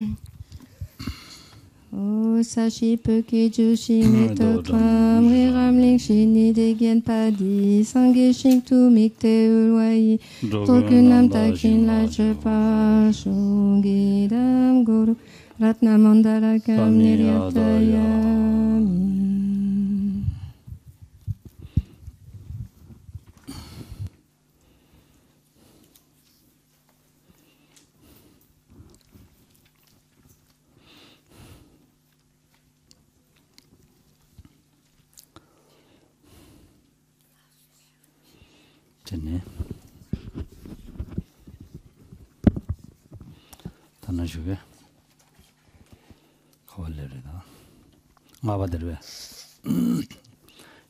O sashi peke jushi meto tram riramling shini degen padi sange shing tu mikte ulwai tokunam takin la chepa shungi dam guru ratna mandala kam niryatayami. 됐네. 단나주게 가발레르다. 마바들베.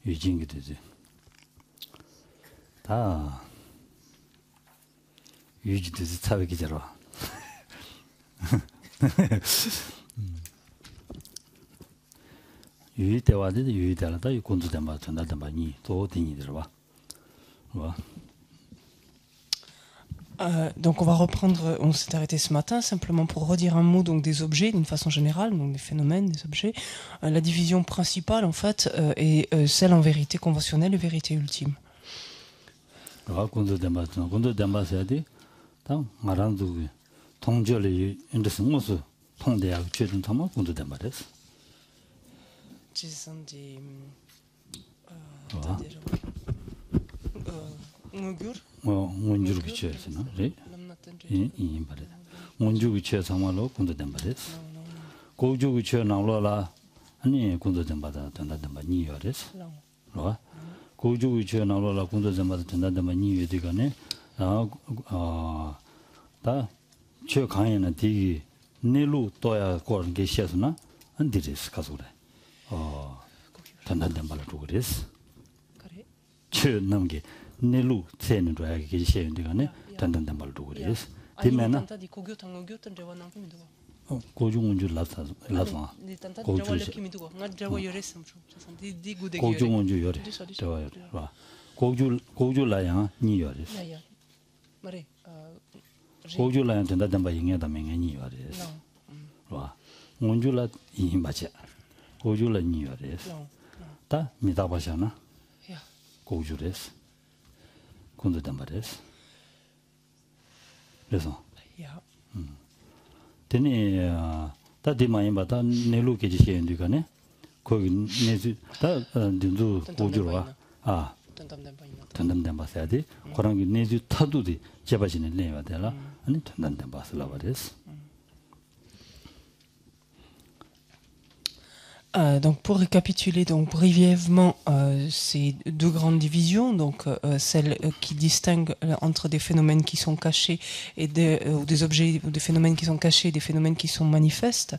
유진기 되지. 다 유지되지 차베기 저러. 유이대와데 유이대라다 이 군주대 맞다 나다 많이 또 딩이 들어봐. Donc on va reprendre, on s'est arrêté ce matin simplement pour redire un mot donc des objets d'une façon générale, donc des phénomènes, des objets. La division principale en fait est celle en vérité conventionnelle et vérité ultime. 원주로 비춰서나 네 이 말이야 원주 비춰 상말로 군도된 말이스 고주 비춰 나올라 아니 군도된 바다 된다든 많이 요레스 와 고주 비춰 나올라 군도된 바다 된다든 많이 요디가네 아다 저 강에는 뒤 내로 떠야 거는 게 시에서나 안 되리스 가서래 된다든 말로 그랬어 그래 저 남게 내루 세는 거야 이게 시행되가네 단단단 말도 그래서 되면은 고중은 줄 라서 고중은 줄 요래 좋아요 와 고줄라야 니 요래 고줄라야 단단단 바 영야다 맹이 요래 와 원줄라 이 맞아 고줄라 니 요래 다 미다바잖아 고줄레스 군도단 말이스. 그래서 되니 다디마이 바다 내루게 지시엔디가네 거기 내주 다 딘도 고주로 와 단담담 바사야디 그런 게 내주 타도디 제바지는 내야 되라 아니 단담담 바슬라 말이스. Donc pour récapituler donc brièvement ces deux grandes divisions, donc celle qui distingue entre des phénomènes qui sont cachés et des objets ou des phénomènes qui sont cachés et des phénomènes qui sont manifestes,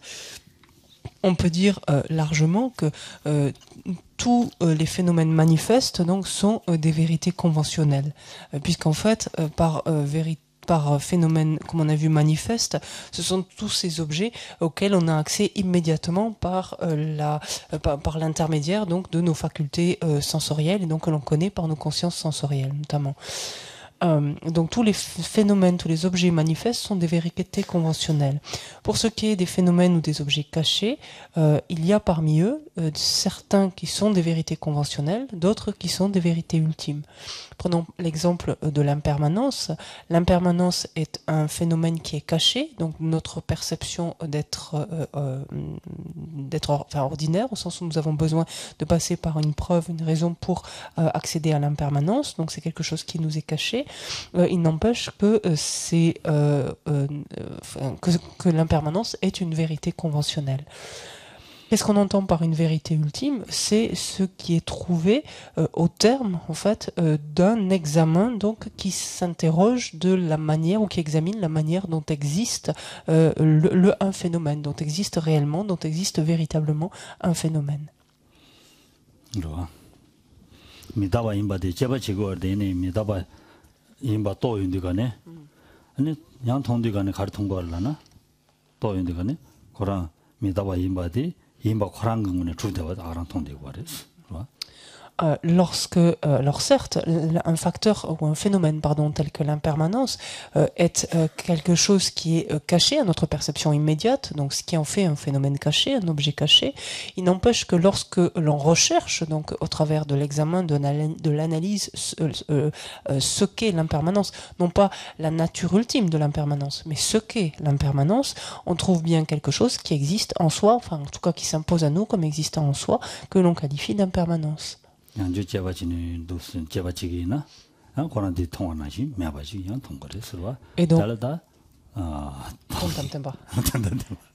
on peut dire largement que tous les phénomènes manifestes donc sont des vérités conventionnelles, puisqu'en fait par phénomène, comme on a vu, manifeste, ce sont tous ces objets auxquels on a accès immédiatement par l'intermédiaire donc de nos facultés sensorielles et donc que l'on connaît par nos consciences sensorielles notamment. Donc tous les phénomènes, tous les objets manifestes sont des vérités conventionnelles. Pour ce qui est des phénomènes ou des objets cachés, il y a parmi eux certains qui sont des vérités conventionnelles, d'autres qui sont des vérités ultimes. Prenons l'exemple de l'impermanence. L'impermanence est un phénomène qui est caché, donc notre perception d'être ordinaire, au sens où nous avons besoin de passer par une preuve, une raison pour accéder à l'impermanence, donc c'est quelque chose qui nous est caché. Il n'empêche que que l'impermanence est une vérité conventionnelle. Qu'est-ce qu'on entend par une vérité ultime? C'est ce qui est trouvé au terme, en fait, d'un examen donc qui s'interroge de la manière ou qui examine la manière dont existe un phénomène, dont existe réellement, dont existe véritablement un phénomène. 임바 또 인디가네 아니 양통디가네 가르통거라나 또 인디가네 거랑 미다바 임바디 임바 거랑 근문에 주대와 아랑 통되고 말이스 alors certes, un facteur ou un phénomène, pardon, tel que l'impermanence est quelque chose qui est caché à notre perception immédiate, donc ce qui en fait un phénomène caché, un objet caché. Il n'empêche que lorsque l'on recherche, donc au travers de l'examen, de l'analyse, ce qu'est l'impermanence, non pas la nature ultime de l'impermanence, mais ce qu'est l'impermanence, on trouve bien quelque chose qui existe en soi, enfin en tout cas qui s'impose à nous comme existant en soi, que l'on qualifie d'impermanence. Et donc,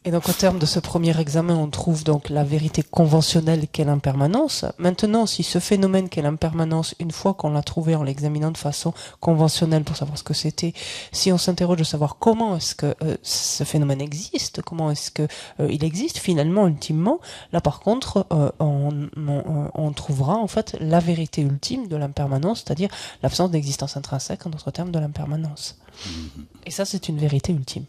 et donc au terme de ce premier examen, on trouve donc la vérité conventionnelle qu'est l'impermanence. Maintenant, si ce phénomène qu'est l'impermanence, une fois qu'on l'a trouvé en l'examinant de façon conventionnelle pour savoir ce que c'était, si on s'interroge de savoir comment est-ce que ce phénomène existe, comment est-ce que il existe finalement, ultimement, là par contre, on trouvera en fait la vérité ultime de l'impermanence, c'est-à-dire l'absence d'existence intrinsèque, en d'autres termes, de l'impermanence. Et ça, c'est une vérité ultime.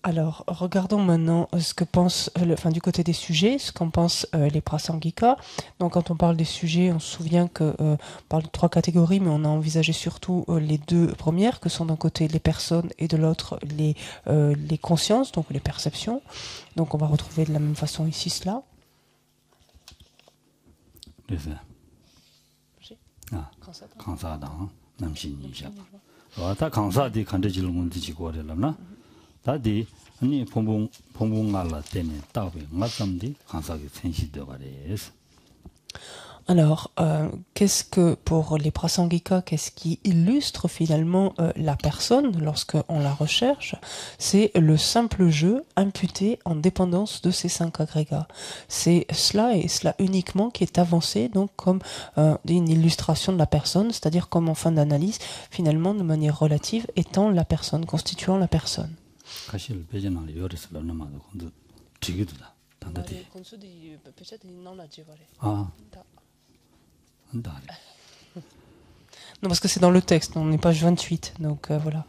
Alors, regardons maintenant ce que pense, du côté des sujets, ce qu'en pensent les Prasangika. Donc, quand on parle des sujets, on se souvient qu'on parle de 3 catégories, mais on a envisagé surtout les 2 premières, que sont d'un côté les personnes et de l'autre les consciences, donc les perceptions. Donc, on va retrouver de la même façon ici cela. Alors, qu'est-ce que, pour les Prasangika, qu'est-ce qui illustre finalement la personne lorsqu'on la recherche? C'est le simple jeu imputé en dépendance de ces 5 agrégats. C'est cela et cela uniquement qui est avancé donc comme une illustration de la personne, c'est-à-dire comme en fin d'analyse, finalement de manière relative, étant la personne, constituant la personne. Non, parce que c'est dans le texte, on n'est page 28, donc voilà.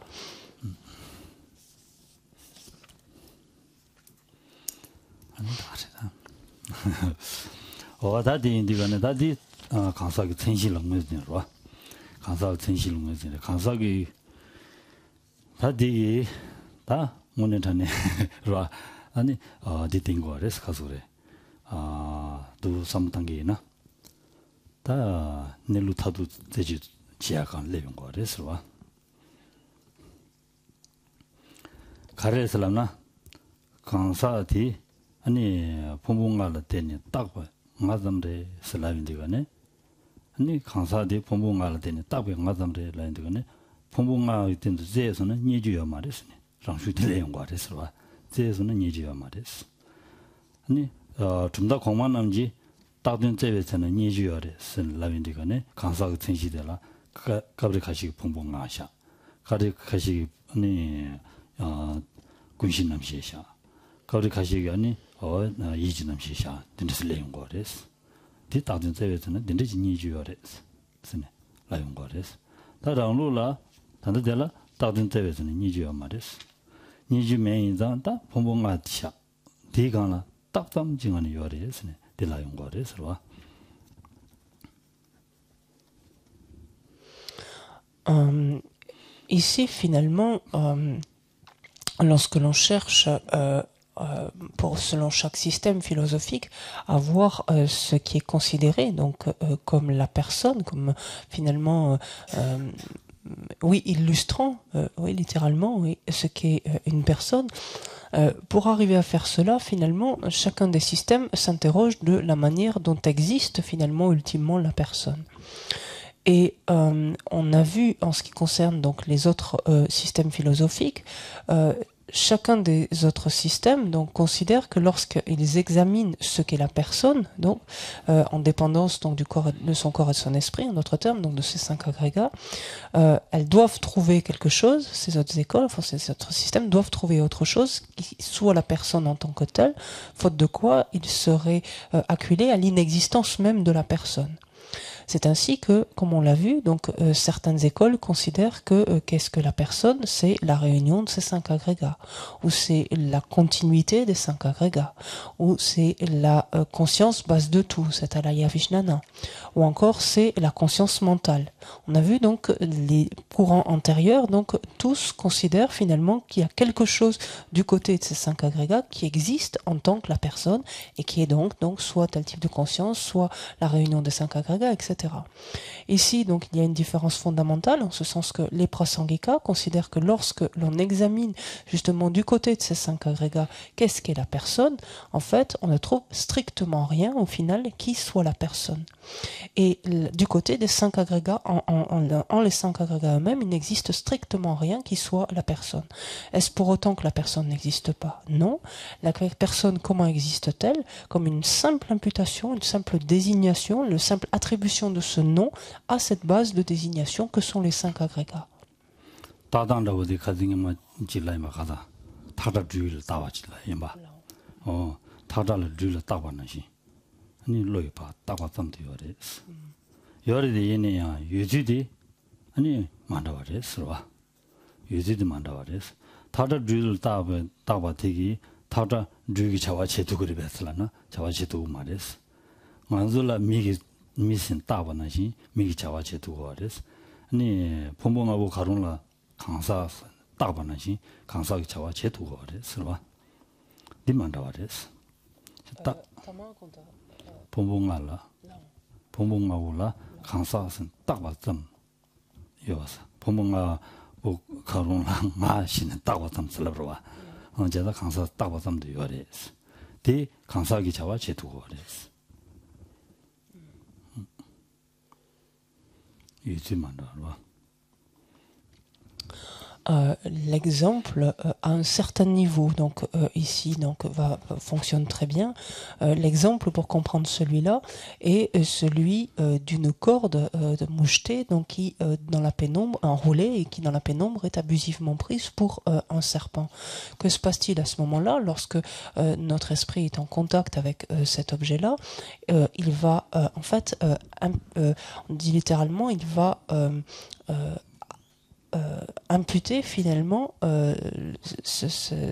Ici, finalement, lorsque l'on cherche, selon chaque système philosophique, à voir ce qui est considéré donc comme la personne, comme finalement, oui, illustrant, oui, littéralement, oui, ce qu'est une personne. Pour arriver à faire cela, finalement, chacun des systèmes s'interroge de la manière dont existe finalement, ultimement, la personne. Et on a vu, en ce qui concerne donc les autres systèmes philosophiques, chacun des autres systèmes donc considère que lorsqu'ils examinent ce qu'est la personne, donc en dépendance donc de son corps et de son esprit, en d'autres termes, donc de ces 5 agrégats, elles doivent trouver quelque chose. Ces autres écoles, enfin ces autres systèmes doivent trouver autre chose qui soit la personne en tant que telle, faute de quoi ils seraient acculés à l'inexistence même de la personne. C'est ainsi que, comme on l'a vu, donc certaines écoles considèrent que qu'est-ce que la personne, c'est la réunion de ces 5 agrégats, ou c'est la continuité des 5 agrégats, ou c'est la conscience base de tout, c'est Alaya Vishnana, ou encore c'est la conscience mentale. On a vu donc les courants antérieurs, donc tous considèrent finalement qu'il y a quelque chose du côté de ces 5 agrégats qui existe en tant que la personne et qui est donc soit tel type de conscience, soit la réunion des 5 agrégats, etc. Ici, donc, il y a une différence fondamentale, en ce sens que les prasangika considèrent que lorsque l'on examine justement du côté de ces 5 agrégats, qu'est-ce qu'est la personne, en fait, on ne trouve strictement rien, au final, qui soit la personne. Et du côté des 5 agrégats, en les 5 agrégats eux-mêmes, il n'existe strictement rien qui soit la personne. Est-ce pour autant que la personne n'existe pas? Non. La personne, comment existe-t-elle? Comme une simple imputation, une simple désignation, une simple attribution de ce nom à cette base de désignation que sont les 5 agrégats. 미신 따바나시 미기 자와체 두고레스 아니 본봉하고 가론라 강사 따바나시 강사기 자와체 두고레스 봐 디만다와레스 딱 본봉알라 본봉하고라 강사선 따바점 요사 본봉아 뭐 가론라 마시는 따바점 슬러브와 언제다 강사 따바점도 요레스 디 강사기 자와체 두고레스 L'exemple à un certain niveau, donc ici donc fonctionne très bien. L'exemple pour comprendre celui-là est celui d'une corde de moucheté donc qui dans la pénombre enroulée et qui dans la pénombre est abusivement prise pour un serpent. Que se passe-t-il à ce moment-là lorsque notre esprit est en contact avec cet objet-là? Il va en fait, on dit littéralement, il va imputer finalement ce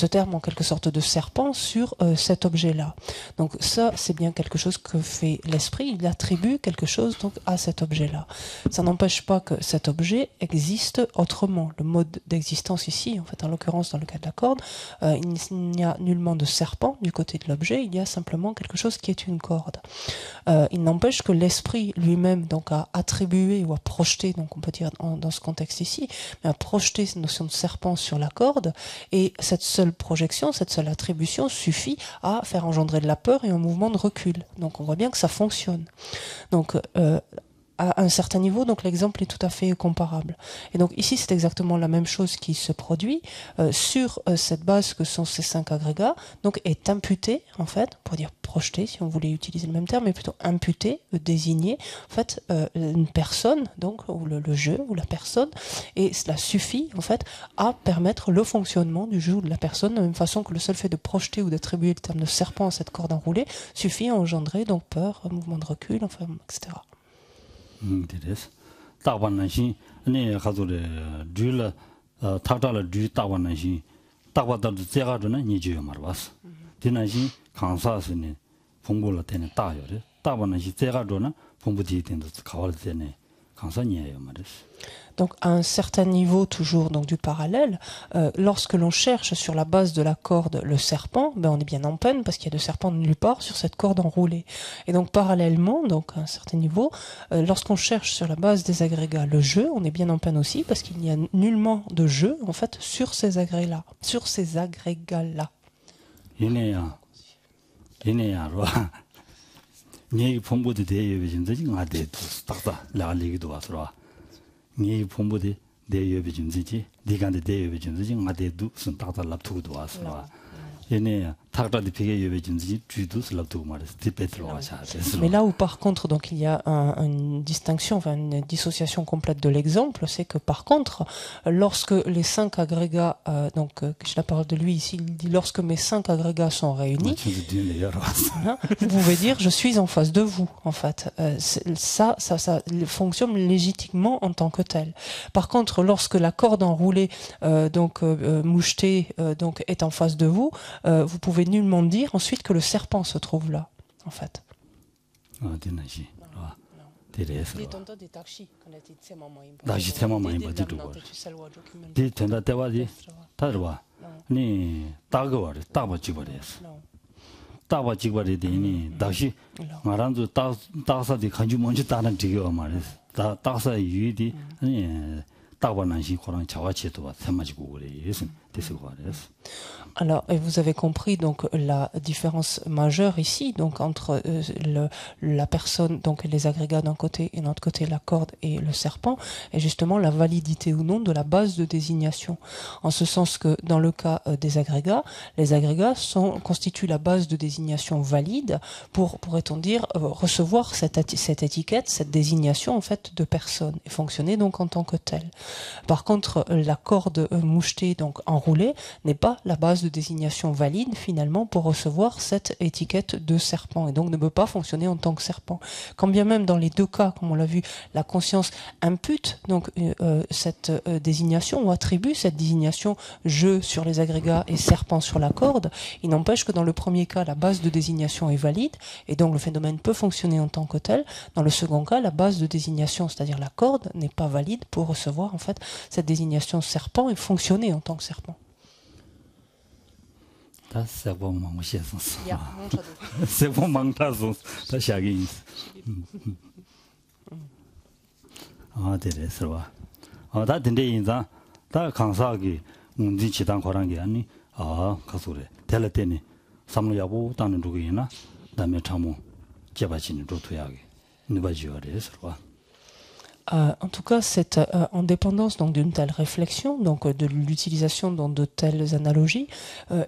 terme en quelque sorte de serpent sur cet objet-là. Donc ça, c'est bien quelque chose que fait l'esprit, il attribue quelque chose donc à cet objet-là. Ça n'empêche pas que cet objet existe autrement. Le mode d'existence ici, en fait, en l'occurrence dans le cas de la corde, il n'y a nullement de serpent du côté de l'objet, il y a simplement quelque chose qui est une corde. Il n'empêche que l'esprit lui-même donc a attribué ou a projeté, donc on peut dire dans ce contexte ici, mais a projeté cette notion de serpent sur la corde, et cette seule projection, cette seule attribution suffit à faire engendrer de la peur et un mouvement de recul. Donc on voit bien que ça fonctionne. Donc à un certain niveau, donc l'exemple est tout à fait comparable. Et donc ici, c'est exactement la même chose qui se produit sur cette base que sont ces 5 agrégats, donc est imputé, en fait, pour dire projeté, si on voulait utiliser le même terme, mais plutôt imputé, désigner, en fait, une personne, donc, ou le jeu, ou la personne, et cela suffit, en fait, à permettre le fonctionnement du jeu ou de la personne, de la même façon que le seul fait de projeter ou d'attribuer le terme de serpent à cette corde enroulée suffit à engendrer, donc, peur, mouvement de recul, enfin, etc. This Tawananshi, any Hazule, Dula, Tatala, Du Tawananshi, Tawata Zeraduna, Niju Marvas. Dinashi, Kansas in Pungula Ten Tayo, Tawananshi Zeraduna, Pumbuti in the Kawazene, Kansania Maris. Donc à un certain niveau toujours donc du parallèle, lorsque l'on cherche sur la base de la corde le serpent, ben on est bien en peine parce qu'il y a de serpents nulle part sur cette corde enroulée. Et donc parallèlement, donc à un certain niveau, lorsqu'on cherche sur la base des agrégats le jeu, on est bien en peine aussi parce qu'il n'y a nullement de jeu en fait sur ces agrégats-là, Inéa, ni Pombo de Day, Vision, I did to start la Ligue de Asra. Ni Pombo de 대여비 준지지 네간데 대여비 준지지 마대도 선다다 랍투도 와서 얘네 타그라디 피게 여비 준지 주도 랍투 말스 디베트로 와서 Mais là où par contre donc il y a une distinction, enfin une dissociation complète de l'exemple, c'est que par contre lorsque les 5 agrégats je la parle de lui ici, il dit lorsque mes 5 agrégats sont réunis, vous pouvez dire je suis en face de vous en fait. Ça fonctionne légitimement en tant que tel. Par contre lorsque la corde enroulée mouchetée est en face de vous, vous pouvez nullement dire ensuite que le serpent se trouve là, en fait. Alors, et vous avez compris donc la différence majeure ici, donc entre la personne, donc les agrégats d'un côté et de l'autre côté la corde et le serpent, et justement la validité ou non de la base de désignation. En ce sens que dans le cas des agrégats, les agrégats constituent la base de désignation valide pour, pourrait-on dire, recevoir cette étiquette, cette désignation en fait de personne et fonctionner donc en tant que telle. Par contre, la corde mouchetée, donc enroulée, n'est pas la base de désignation valide finalement pour recevoir cette étiquette de serpent et donc ne peut pas fonctionner en tant que serpent. Quand bien même dans les deux cas, comme on l'a vu, la conscience impute donc cette désignation ou attribue cette désignation je sur les agrégats et serpent sur la corde, il n'empêche que dans le premier cas, la base de désignation est valide et donc le phénomène peut fonctionner en tant que tel. Dans le second cas, la base de désignation, c'est-à-dire la corde, n'est pas valide pour recevoir en fait cette désignation serpent et fonctionner en tant que serpent. C'est bon, mon cher. C'est bon, mon cher. C'est chagrin. Ah, c'est vrai. Ah, ça t'es inza. Ça kansaagi, on dit chitan korangi ani. Ah, kasure. Tel tene. Samlo yabu tanu dugina. Dame chamu. Jabachini rotoyagi. Nubajiware, c'est vrai. En tout cas, cette indépendance donc d'une telle réflexion, donc de l'utilisation de telles analogies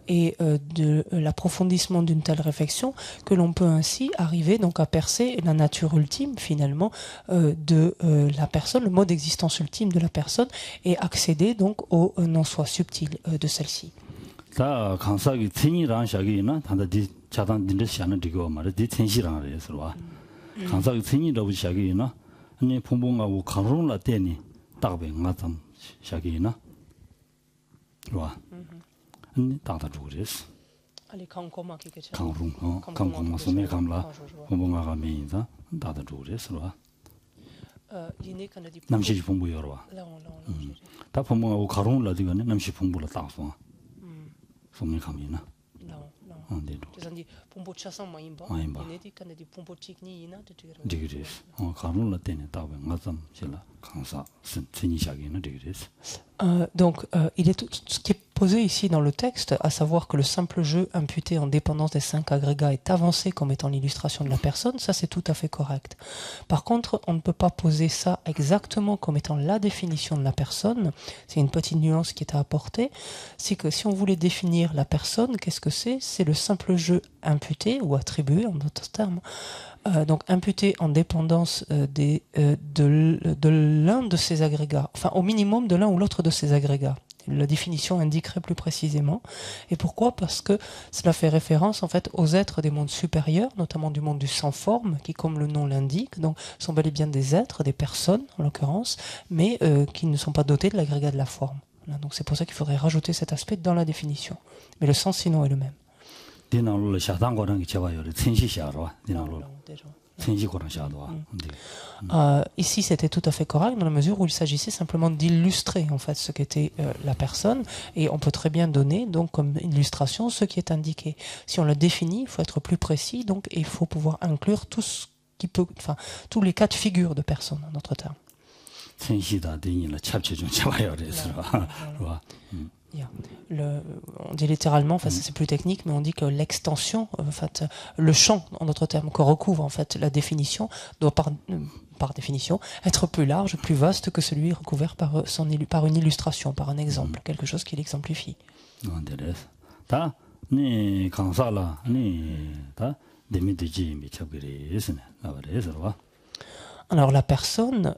et de l'approfondissement d'une telle réflexion, que l'on peut ainsi arriver donc à percer la nature ultime finalement de la personne, le mode d'existence ultime de la personne, et accéder donc au non-soi subtil de celle-ci. Ça, quand ça qui tient dans chaque une, tant de chatan d'une chaîne de gomme, de tenir dans les soirs. Quand ça qui tient dans chaque une, ni 풍봉하고 가로라 때니 딱배 맞담 샤기나 와 아니 다다 주그레스 알리 강코마 기게죠 강룬 강코마 소메 감라 풍봉하가 메인자 다다 주그레스 와 남시 풍부여로 와 다 풍봉하고 가로라 되거든 남시 풍부라 딱소 소메 감이나 그래서 pombo chasan maimba inédit quand des pombo chikni ina de digres kanun la tene tawe ngazam sila kansa sini shagina digres. Donc il est tout ce qui est posé ici dans le texte, à savoir que le simple jeu imputé en dépendance des 5 agrégats est avancé comme étant l'illustration de la personne, ça c'est tout à fait correct. Par contre, on ne peut pas poser ça exactement comme étant la définition de la personne. C'est une petite nuance qui est à apporter, c'est que si on voulait définir la personne, qu'est-ce que c'est? C'est le simple jeu imputé ou attribué en d'autres termes, donc imputé en dépendance de l'un de ces agrégats, enfin au minimum de l'un ou l'autre de ces agrégats. La définition indiquerait plus précisément. Et pourquoi? Parce que cela fait référence en fait aux êtres des mondes supérieurs, notamment du monde du sans forme, qui, comme le nom l'indique, donc sont bel et bien des êtres, des personnes en l'occurrence, mais qui ne sont pas dotés de l'agrégat de la forme. Voilà, donc c'est pour ça qu'il faudrait rajouter cet aspect dans la définition. Mais le sens sinon est le même. Ici, c'était tout à fait correct dans la mesure où il s'agissait simplement d'illustrer en fait ce qu'était la personne, et on peut très bien donner donc comme illustration ce qui est indiqué. Si on le définit, il faut être plus précis, donc il faut pouvoir inclure tout ce qui peut, enfin tous les cas de figure de personne en d'autres termes. On dit littéralement, enfin c'est plus technique, mais on dit que l'extension, en fait, le champ, en d'autres termes, que recouvre en fait la définition, doit par définition, être plus large, plus vaste que celui recouvert par, par une illustration, par un exemple, quelque chose qui l'exemplifie. Alors la personne,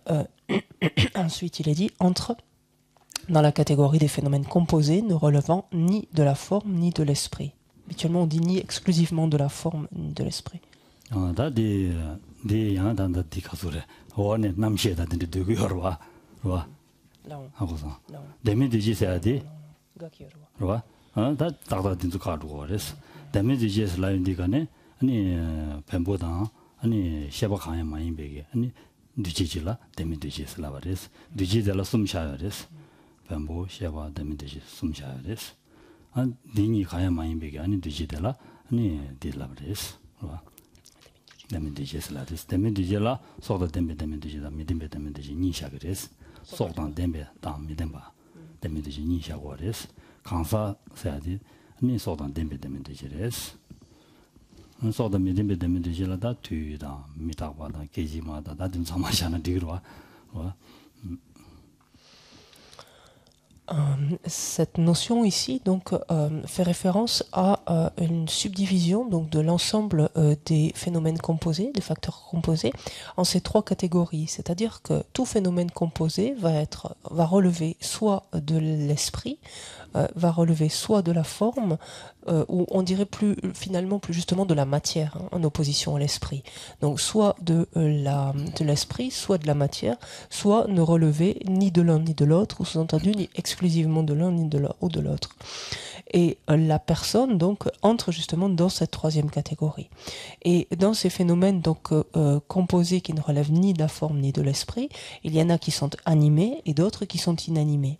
ensuite il est dit, entre dans la catégorie des phénomènes composés ne relevant ni de la forme ni de l'esprit. Habituellement on dit ni exclusivement de la forme ni de l'esprit. 아니 셰바 가야 많이 베게 아니 뒤지질라 데미 뒤지스 라바레스 뒤지들라 숨샤야레스 뱀보 셰바 데미 뒤지 숨샤야레스 안 니니 가야 많이 베게 아니 뒤지들라 아니 딜라바레스 와 데미 뒤지스 라레스 데미 뒤질라 소다 데미 뒤지다 미딘베 데미 뒤지 니샤그레스 소단 데미 다 미딘바 데미 뒤지 니샤고레스 강사 세야디 아니 소단 데미 뒤지레스 소다 미딘베 데미지라다 투이다 미타바다 게지마다 다든 사마샤나 디그와 Cette notion ici donc fait référence à une subdivision donc de l'ensemble des phénomènes composés, des facteurs composés, en ces trois catégories. C'est-à-dire que tout phénomène composé va relever soit de l'esprit, va relever soit de la forme, ou on dirait finalement plus justement de la matière, hein, en opposition à l'esprit. Donc soit de l'esprit, soit de la matière, soit ne relever ni de l'un ni de l'autre, ou sous-entendu ni exclusivement de l'un ni de l'autre. Et la personne donc entre justement dans cette troisième catégorie. Et dans ces phénomènes donc composés qui ne relèvent ni de la forme ni de l'esprit, il y en a qui sont animés et d'autres qui sont inanimés.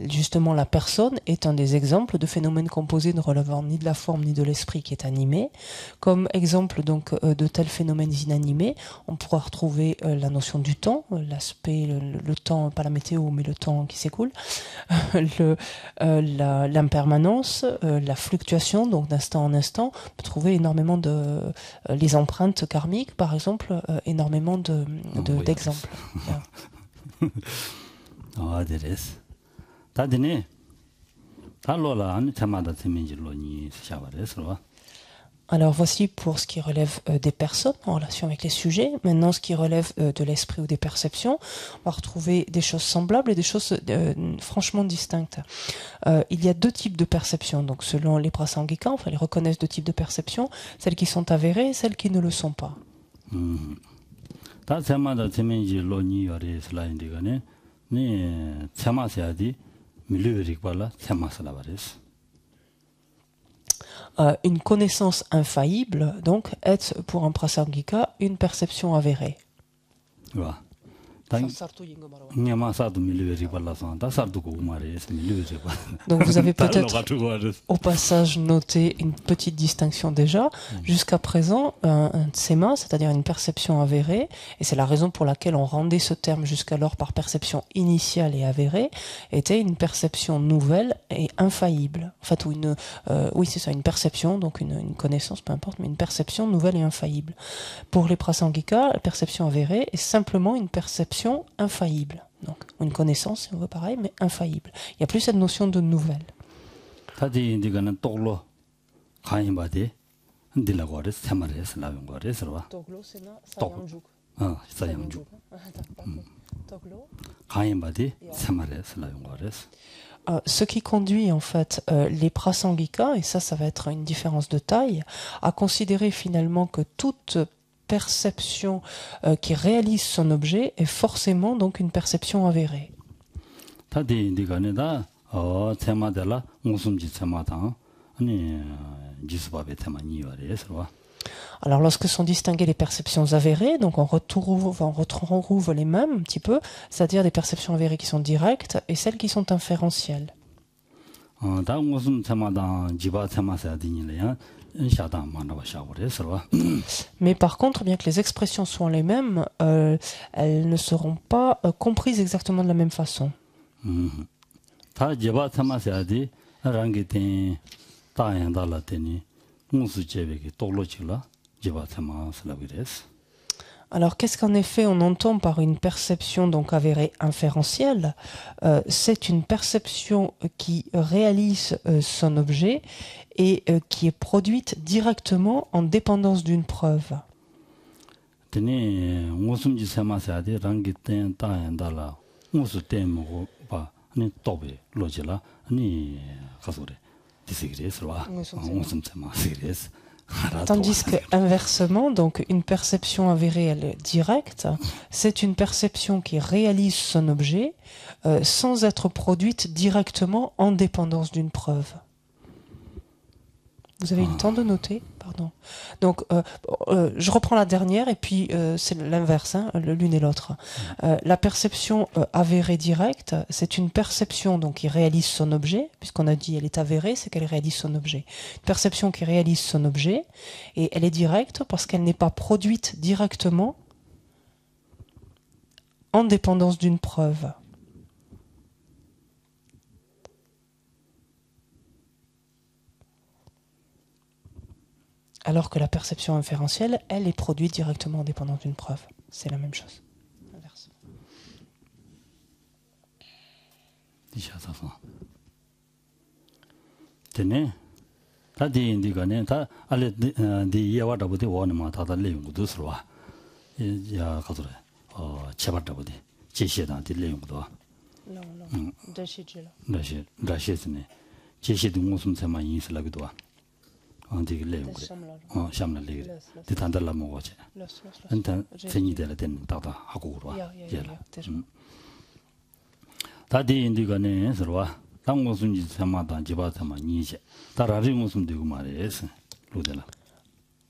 Justement la personne est un des exemples de phénomènes composés ne relevant ni de la forme ni de l'esprit qui est animé. Comme exemple donc de tels phénomènes inanimés, on pourra retrouver la notion du temps, l'aspect, le temps, pas la météo mais le temps qui s'écoule, l'impermanence, la fluctuation, donc d'instant en instant. On peut trouver énormément les empreintes karmiques, par exemple, énormément d'exemples. Alors voici pour ce qui relève des personnes en relation avec les sujets. Maintenant, ce qui relève de l'esprit ou des perceptions, on va retrouver des choses semblables et des choses franchement distinctes. Il y a deux types de perceptions. Donc selon les prasangika, enfin ils reconnaissent deux types de perceptions, celles qui sont avérées et celles qui ne le sont pas. Une connaissance infaillible, donc, est pour un prasangika une perception avérée. Donc vous avez peut-être au passage noté une petite distinction déjà. Jusqu'à présent, un tsema, c'est-à-dire une perception avérée, et c'est la raison pour laquelle on rendait ce terme jusqu'alors par perception initiale et avérée, était une perception nouvelle et infaillible. En fait, oui c'est ça, une perception, donc une connaissance, peu importe, mais une perception nouvelle et infaillible. Pour les prasangika, la perception avérée est simplement une perception infaillible. Donc, une connaissance, si on veut pareil, mais infaillible. Il n'y a plus cette notion de nouvelle. Ce qui conduit en fait les prasangika, et ça va être une différence de taille, à considérer finalement que toute perception qui réalise son objet est forcément donc une perception avérée. Alors lorsque sont distinguées les perceptions avérées, donc on retrouve les mêmes un petit peu, c'est-à-dire des perceptions avérées qui sont directes et celles qui sont inférentielles. Mais par contre, bien que les expressions soient les mêmes, elles ne seront pas comprises exactement de la même façon. Alors, qu'est-ce qu'en effet on entend par une perception donc avérée inférentielle? C'est une perception qui réalise son objet et qui est produite directement en dépendance d'une preuve. Tandis que inversement, donc une perception avérée, elle est directe, c'est une perception qui réalise son objet sans être produite directement en dépendance d'une preuve. Vous avez eu le temps de noter? Pardon. Donc, je reprends la dernière et puis c'est l'inverse, hein, l'une et l'autre. La perception avérée directe, c'est une perception donc, qui réalise son objet, puisqu'on a dit elle est avérée, c'est qu'elle réalise son objet. Une perception qui réalise son objet, et elle est directe parce qu'elle n'est pas produite directement en dépendance d'une preuve. Alors que la perception inférentielle, elle est produite directement en dépendance d'une preuve. C'est la même chose. Inverse.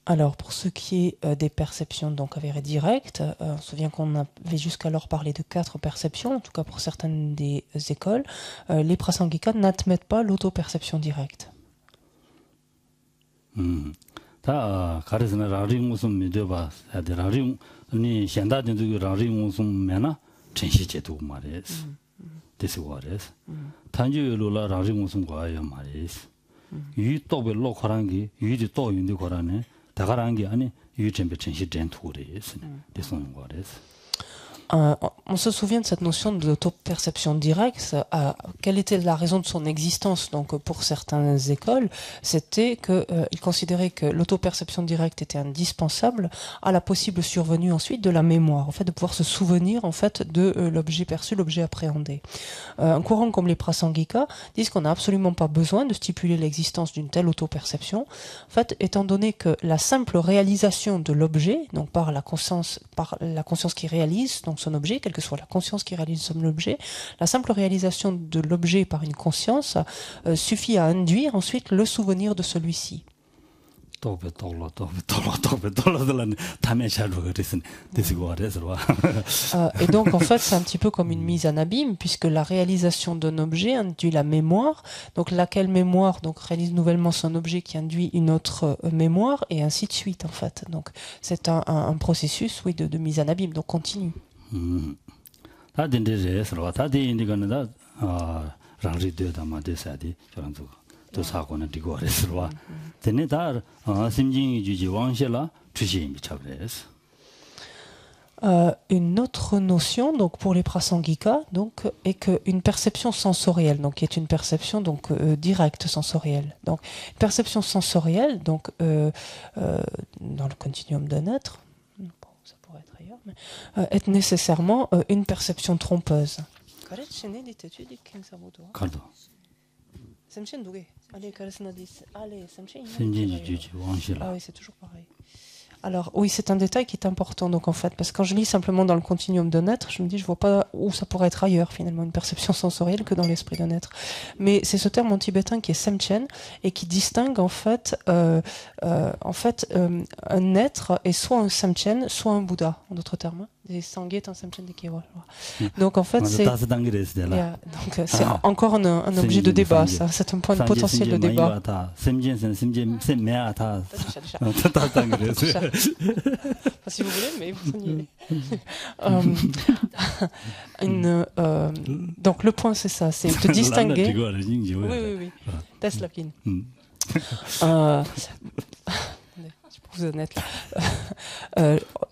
Alors, pour ce qui est des perceptions donc avérées directes, on se souvient qu'on avait jusqu'alors parlé de 4 perceptions, en tout cas pour certaines des écoles. Les Prasangika n'admettent pas l'auto-perception directe. On se souvient de cette notion d'auto-perception directe. Quelle était la raison de son existence? Donc, pour certaines écoles, c'était qu'ils considéraient que l'auto-perception directe était indispensable à la possible survenue ensuite de la mémoire, en fait, de pouvoir se souvenir en fait de l'objet perçu, l'objet appréhendé. Un courant comme les Prasangika disent qu'on n'a absolument pas besoin de stipuler l'existence d'une telle auto-perception. En fait, étant donné que la simple réalisation de l'objet, donc par la conscience qui réalise donc son objet, quelle que soit la conscience qui réalise son objet, la simple réalisation de l'objet par une conscience suffit à induire ensuite le souvenir de celui-ci. Et donc en fait c'est un petit peu comme une mise en abîme, puisque la réalisation d'un objet induit la mémoire, donc laquelle mémoire donc réalise nouvellement son objet qui induit une autre mémoire, et ainsi de suite en fait. Donc c'est un processus de mise en abîme, donc continu. Une autre notion donc pour les Prasangika donc est qu'une perception sensorielle, donc qui est une perception donc directe sensorielle. Donc une perception sensorielle donc dans le continuum d'un être, ça pourrait être ailleurs, mais est nécessairement une perception trompeuse. Ah oui, c'est toujours pareil. Alors oui, c'est un détail qui est important donc en fait, parce que quand je lis simplement dans le continuum d'un être, je me dis je vois pas où ça pourrait être ailleurs finalement une perception sensorielle que dans l'esprit d'un être. Mais c'est ce terme en tibétain qui est semchen et qui distingue en fait un être est soit un semchen, soit un Bouddha en d'autres termes. Des sanguet un semchen de Kiewa. Donc en fait c'est encore un objet de débat, ça. C'est un point de potentiel de débat. Si vous voulez, mais vous y donc le point c'est ça, c'est de distinguer. Oui. Teslakin. Vous êtes honnête.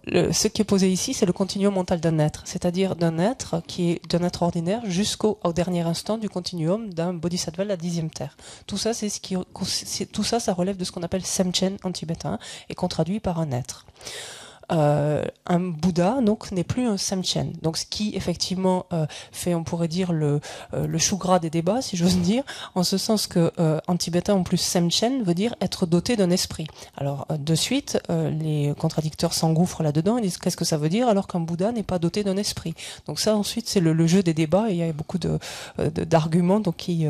ce qui est posé ici, c'est le continuum mental d'un être, c'est-à-dire d'un être qui est d'un être ordinaire jusqu'au dernier instant du continuum d'un bodhisattva, la 10e terre. Tout ça, tout ça, ça relève de ce qu'on appelle Semchen en tibétain et qu'on traduit par un être. Un Bouddha donc n'est plus un Semchen, donc ce qui effectivement fait, on pourrait dire, le chou gras des débats, si j'ose dire, en ce sens que en tibétain en plus Semchen veut dire être doté d'un esprit. Alors de suite les contradicteurs s'engouffrent là-dedans, ils disent qu'est-ce que ça veut dire alors qu'un Bouddha n'est pas doté d'un esprit. Donc ça ensuite c'est le jeu des débats et il y a beaucoup d'arguments donc qui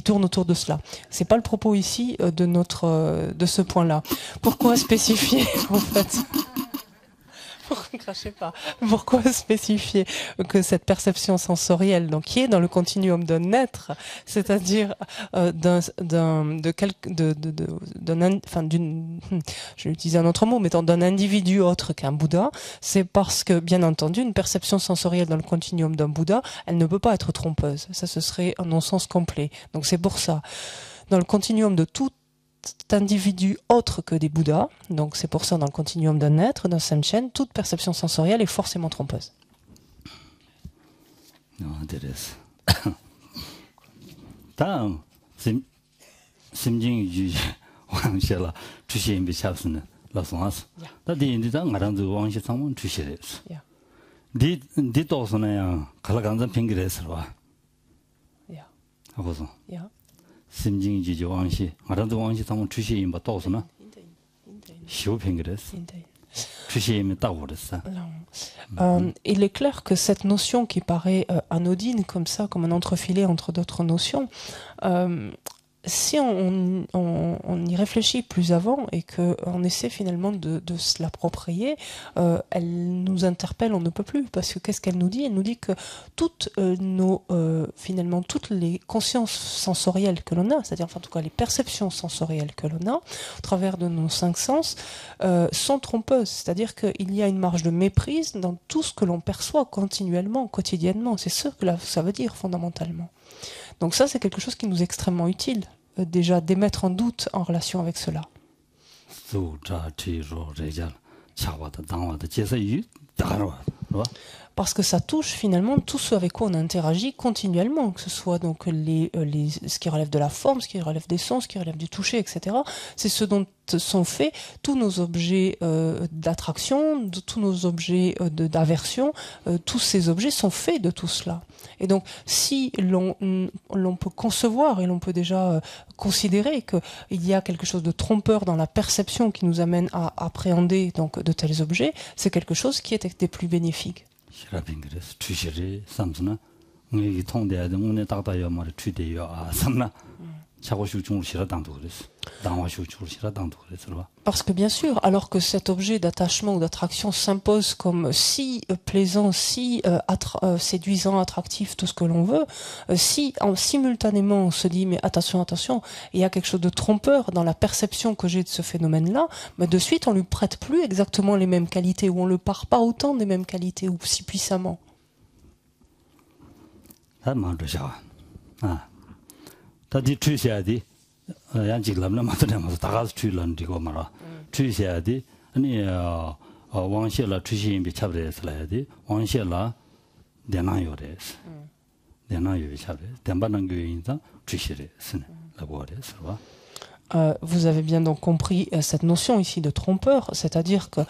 tournent autour de cela. C'est pas le propos ici de ce point-là. Pourquoi spécifier en fait? Crachez pas. Pourquoi spécifier que cette perception sensorielle, donc qui est dans le continuum d'un être, c'est-à-dire je vais utiliser un autre mot, mais d'un individu autre qu'un Bouddha, c'est parce que, bien entendu, une perception sensorielle dans le continuum d'un Bouddha, elle ne peut pas être trompeuse. Ça, ce serait un non-sens complet. Donc c'est pour ça. Dans le continuum de tout individu autre que des Bouddhas, donc c'est pour ça dans le continuum d'un être, d'un Semchen, toute perception sensorielle est forcément trompeuse. Il est clair que cette notion qui paraît anodine comme ça, comme un entrefilet entre d'autres notions, si on y réfléchit plus avant et qu'on essaie finalement de se l'approprier, elle nous interpelle, on ne peut plus, parce que qu'est-ce qu'elle nous dit? Elle nous dit que finalement toutes les consciences sensorielles que l'on a, c'est-à-dire en tout cas les perceptions sensorielles que l'on a, au travers de nos 5 sens, sont trompeuses, c'est-à-dire qu'il y a une marge de méprise dans tout ce que l'on perçoit continuellement, quotidiennement. C'est ce que ça veut dire fondamentalement. Donc ça, c'est quelque chose qui nous est extrêmement utile, déjà d'émettre en doute en relation avec cela. Parce que ça touche finalement tout ce avec quoi on interagit continuellement, que ce soit donc ce qui relève de la forme, ce qui relève des sons, ce qui relève du toucher, etc. C'est ce dont sont faits tous nos objets d'attraction, tous nos objets d'aversion, tous ces objets sont faits de tout cela. Et donc, si l'on peut concevoir et l'on peut déjà considérer qu'il y a quelque chose de trompeur dans la perception qui nous amène à appréhender donc de tels objets, c'est quelque chose qui est des plus bénéfiques. Parce que bien sûr, alors que cet objet d'attachement ou d'attraction s'impose comme si plaisant, si séduisant, attractif, tout ce que l'on veut, si simultanément on se dit mais attention, attention, il y a quelque chose de trompeur dans la perception que j'ai de ce phénomène-là, mais de suite on lui prête plus exactement les mêmes qualités, ou on le part pas autant des mêmes qualités, ou si puissamment. Vous avez bien donc compris cette notion ici de trompeur, c'est-à-dire que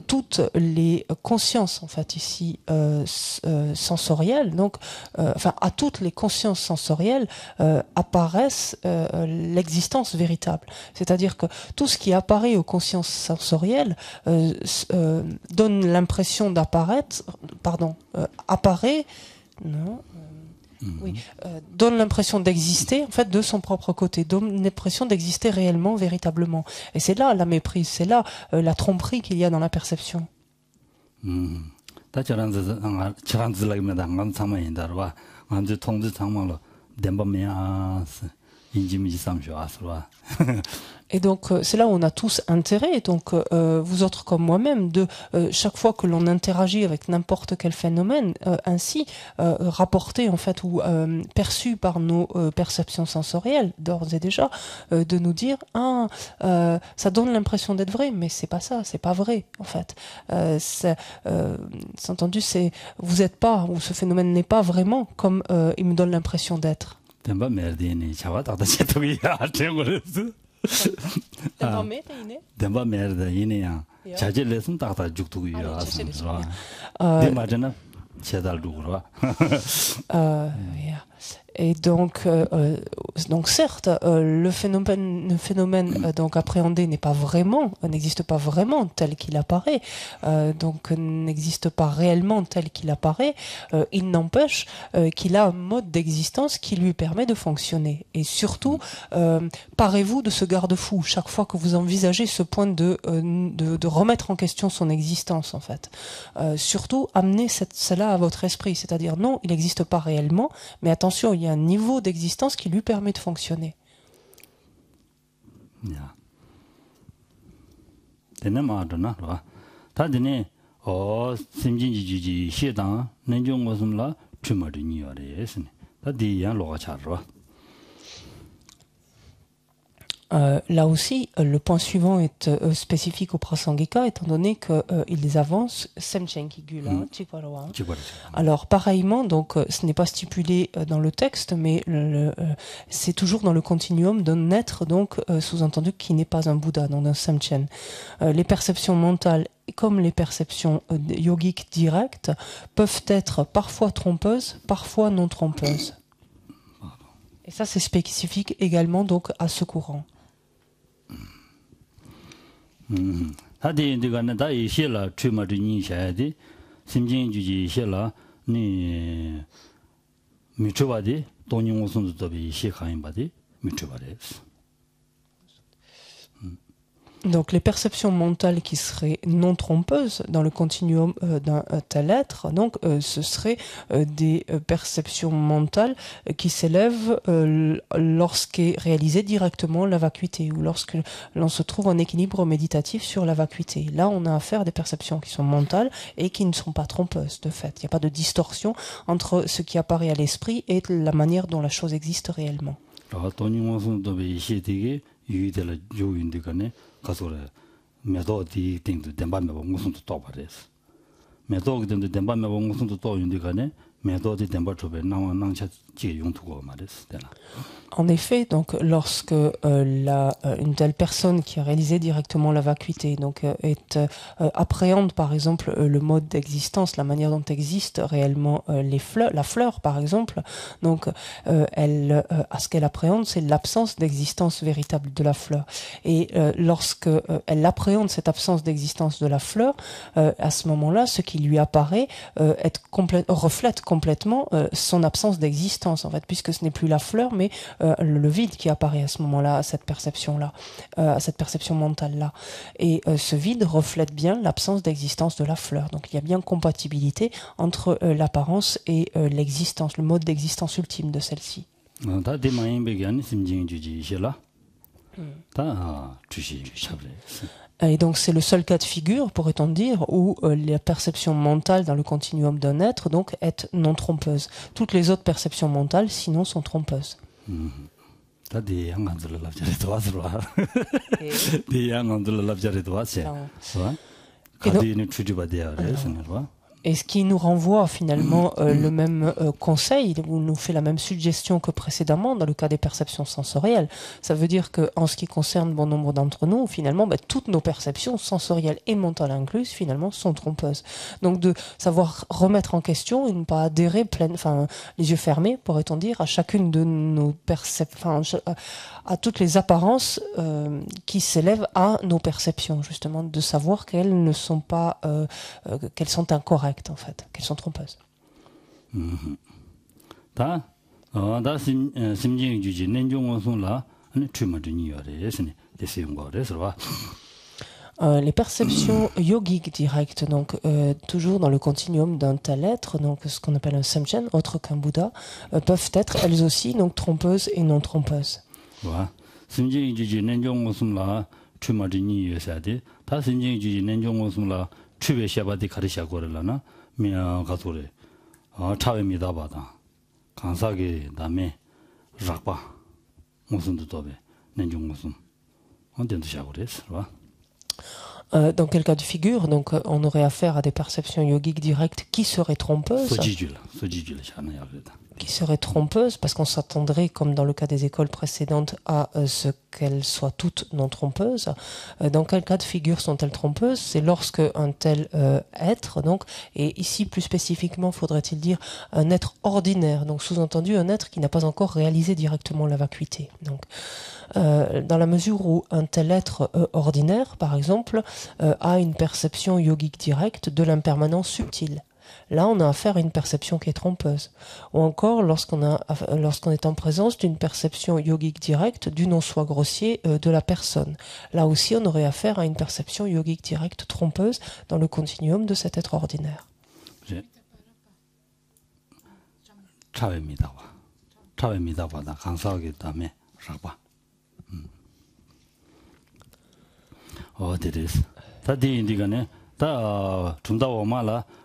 toutes les consciences en fait ici sensorielles, donc à toutes les consciences sensorielles apparaissent l'existence véritable. C'est-à-dire que tout ce qui apparaît aux consciences sensorielles donne l'impression donne l'impression d'exister en fait de son propre côté, donne l'impression d'exister réellement, véritablement. Et c'est là la méprise, c'est là la tromperie qu'il y a dans la perception. 인지미지 삼쇼 아스와. Et donc, c'est là où on a tous intérêt, donc vous autres comme moi-même, de chaque fois que l'on interagit avec n'importe quel phénomène, ainsi rapporté en fait ou perçu par nos perceptions sensorielles, d'ores et déjà, de nous dire ça donne l'impression d'être vrai, mais c'est pas ça, c'est pas vrai en fait. C'est entendu, vous êtes pas, ou ce phénomène n'est pas vraiment comme il me donne l'impression d'être. Demba merda ineya chaje lesson takta juktu ya asra de majana chedal dugura Et donc certes, le phénomène donc appréhendé n'existe pas vraiment tel qu'il apparaît, donc n'existe pas réellement tel qu'il apparaît. Il n'empêche qu'il a un mode d'existence qui lui permet de fonctionner. Et surtout, parez-vous de ce garde-fou chaque fois que vous envisagez ce point de remettre en question son existence en fait. Surtout, amenez cela à votre esprit, c'est-à-dire non, il n'existe pas réellement, mais attention, il y a un niveau d'existence qui lui permet de fonctionner. Là aussi, le point suivant est spécifique au Prasangika, étant donné qu'ils avancent Semchenkigula, Chikwarwa. Alors, pareillement, donc, ce n'est pas stipulé dans le texte, mais c'est toujours dans le continuum d'un être, donc, sous-entendu qui n'est pas un Bouddha, donc d'un Semchen. Les perceptions mentales, comme les perceptions yogiques directes, peuvent être parfois trompeuses, parfois non trompeuses. Et ça, c'est spécifique également, donc, à ce courant. 하디 인디가는 다 이시라 추마드니 샤야디 심진주지 이시라 니 미초바디 돈용우선도 비시 가인바디 미초바레스. Donc les perceptions mentales qui seraient non trompeuses dans le continuum d'un tel être, donc ce seraient des perceptions mentales qui s'élèvent lorsqu'est réalisée directement la vacuité ou lorsque l'on se trouve en équilibre méditatif sur la vacuité. Là, on a affaire à des perceptions qui sont mentales et qui ne sont pas trompeuses de fait. Il n'y a pas de distorsion entre ce qui apparaît à l'esprit et la manière dont la chose existe réellement. 가서래 메도디 띵도 덴바메 봉고선도 또 바레스 메도기 덴도 덴바메 봉고선도 또 윤디가네 메도디 덴바 초베 나와 낭차 지 용투고 말레스 되나. En effet, donc lorsque une telle personne qui a réalisé directement la vacuité donc appréhende par exemple le mode d'existence, la manière dont existe réellement la fleur par exemple, donc ce qu'elle appréhende, c'est l'absence d'existence véritable de la fleur. Et lorsque elle appréhende cette absence d'existence de la fleur, à ce moment-là, ce qui lui apparaît reflète complètement son absence d'existence en fait, puisque ce n'est plus la fleur mais le vide qui apparaît à ce moment-là, à cette perception-là, à cette perception mentale-là. Et ce vide reflète bien l'absence d'existence de la fleur. Donc il y a bien compatibilité entre l'apparence et l'existence, le mode d'existence ultime de celle-ci. Et donc c'est le seul cas de figure, pourrait-on dire, où la perception mentale dans le continuum d'un être donc est non trompeuse. Toutes les autres perceptions mentales, sinon, sont trompeuses. Et ce qui nous renvoie finalement le même conseil, ou nous fait la même suggestion que précédemment dans le cas des perceptions sensorielles. Ça veut dire qu'en ce qui concerne bon nombre d'entre nous, finalement, toutes nos perceptions sensorielles et mentales incluses, finalement, sont trompeuses. Donc de savoir remettre en question et ne pas adhérer les yeux fermés, pourrait-on dire, à chacune de nos perceptions, à toutes les apparences qui s'élèvent à nos perceptions, justement, de savoir qu'elles ne sont pas, qu'elles sont incorrectes. En fait, qu'elles sont trompeuses. Les perceptions yogiques directes, donc toujours dans le continuum d'un tel être, donc ce qu'on appelle un samchen, autre qu'un Bouddha, peuvent être elles aussi donc trompeuses et non trompeuses. 와 심지지 nen종 무슨라 추마지니 예사데 다 심지지 nen종 무슨라 추베 샤바디 가르샤 고르라나 미야 가소레 차베미다 바다 간사게 다음에 락바 무슨도 도베 nen종 무슨 언젠도 샤고레스 와 Dans quel cas de figure, donc, on aurait affaire à des perceptions yogiques directes qui seraient trompeuses. Qui seraient trompeuses, parce qu'on s'attendrait, comme dans le cas des écoles précédentes, à ce qu'elles soient toutes non trompeuses. Dans quel cas de figure sont-elles trompeuses? C'est lorsque un tel être, donc, et ici plus spécifiquement, faudrait-il dire un être ordinaire, donc sous-entendu un être qui n'a pas encore réalisé directement la vacuité. Donc, dans la mesure où un tel être ordinaire, par exemple, a une perception yogique directe de l'impermanence subtile. Là, on a affaire à une perception qui est trompeuse. Ou encore, lorsqu'on est en présence d'une perception yogique directe du non-soi grossier de la personne. Là aussi, on aurait affaire à une perception yogique directe trompeuse dans le continuum de cet être ordinaire.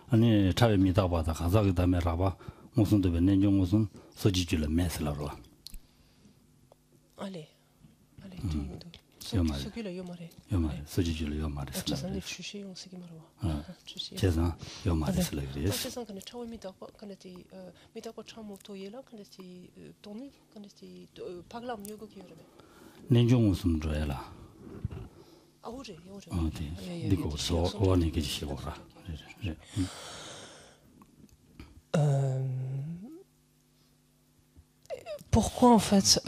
아니 차에 미다바다 가자게 다음에 라바 무슨 도 nen종 무슨 소지줄을 매슬라로 Allez, 요말 소지줄 요말 저선 추시 용식이 말어. 제상 요말 슬레그리스 저선 근데 처음이다 근데 미다고 처음 토예라 근데 돈이 근데 파글람 요거 기여래. nen종 무슨 줘야라 아우제 이거 소원이 계시고라 Pourquoi en fait